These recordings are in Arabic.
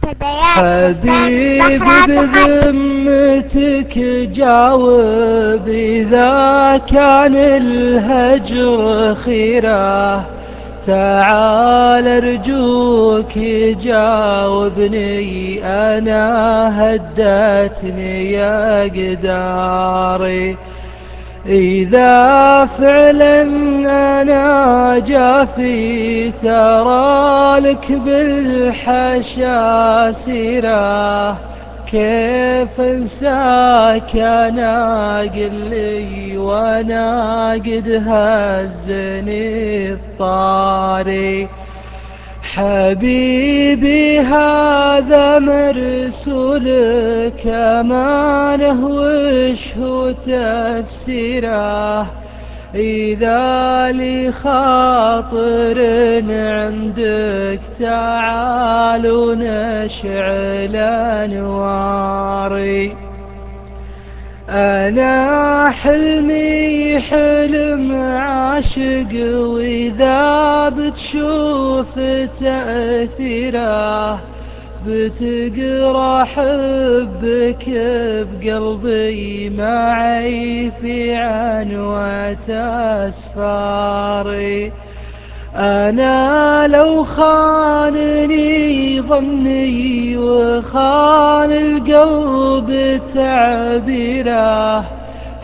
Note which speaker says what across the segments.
Speaker 1: حبيبي بذمتك جاوب إذا كان الهجر خيره، تعال ارجوك جاوبني أنا هدتني يا قداري. إذا فعلا أنا جافي ترى لك بالحشا سيرة، كيف انساك أنا قل لي وانا قد هزني الطاري. حبيبي هذا مرسولك أمانه وش هو تفسيره، إذا لي خاطر عندك تعال ونشعل أنواري. أنا حلمي حلم عاشق وإذا بتشوف تأثيره، بتقرا حبك بقلبي معي في عنوة أسفاري. أنا لو خانني ظني وخان القلب تعبيره،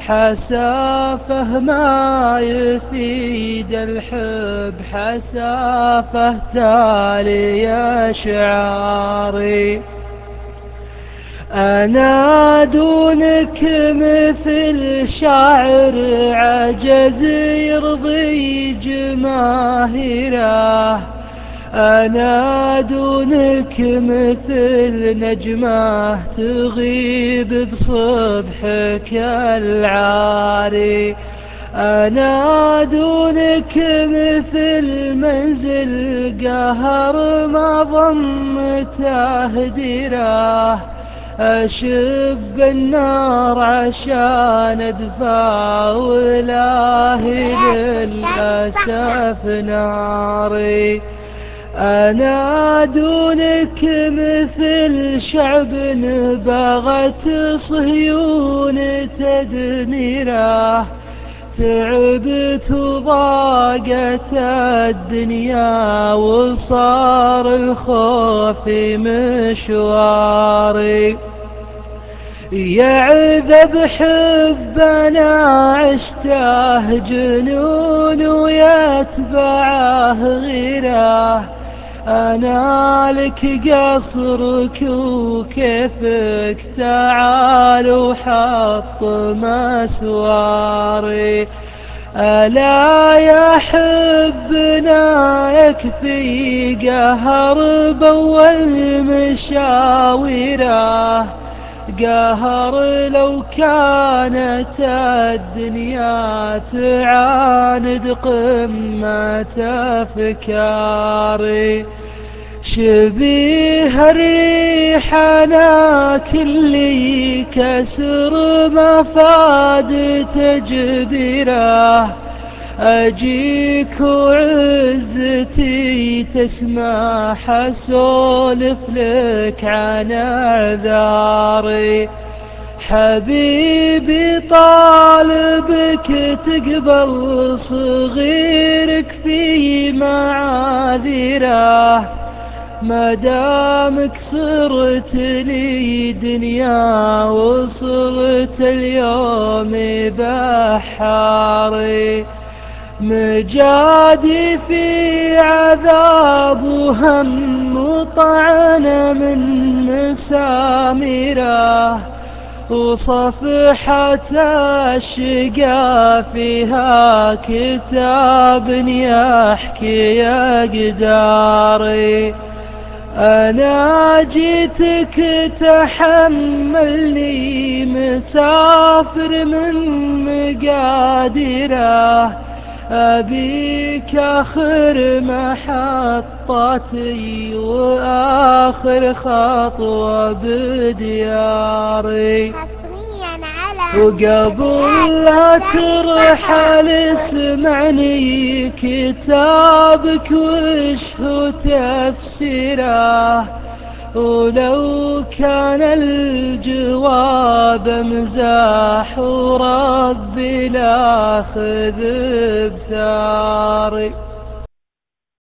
Speaker 1: حسافه ما يفيد الحب حسافه تالي أشعاري. أنا دونك مثل شاعر عجز يرضي جماهيره، أنا دونك مثل نجمة تغيب بصبحك العاري. أنا دونك مثل منزل قهر ما ضم تهديره، أشب النار عشان أدفع ولاهي للأسف ناري. أنا دونك مثل شعب بغت صهيون تدميره، تعبت وضاقت الدنيا وصار الخوف مشواري. يعذب حبنا عشته جنون ويتبعه غيره، أنا لك قصرك وكيفك تعال وحط مسواري. ألا يا حبنا يكفي قهر بأول مشاوره، قهر لو كانت الدنيا تعاند قمة أفكاري. شبيه الريح أنا كلي كسر مفاد تجبيره، أجيك وعزتي تسمح أسولف لك عن أعذاري. حبيبي طالبك تقبل صغيرك في معاذيره، مدامك صرت لي دنيا وصرت اليوم بحاري. مجادي في عذاب وهم وطعن من مساميره، وصفحة الشقا فيها كتاب يحكي أقداري. أنا جيتك تحملني مسافر من مقاديره، أبيك آخر محطتي وآخر خطوة بدياري. وقبل لا ترحل اسمعني كتابك وش هو تفسيره، ولو كان الجواب مزاح وربي لا خذ بثاري.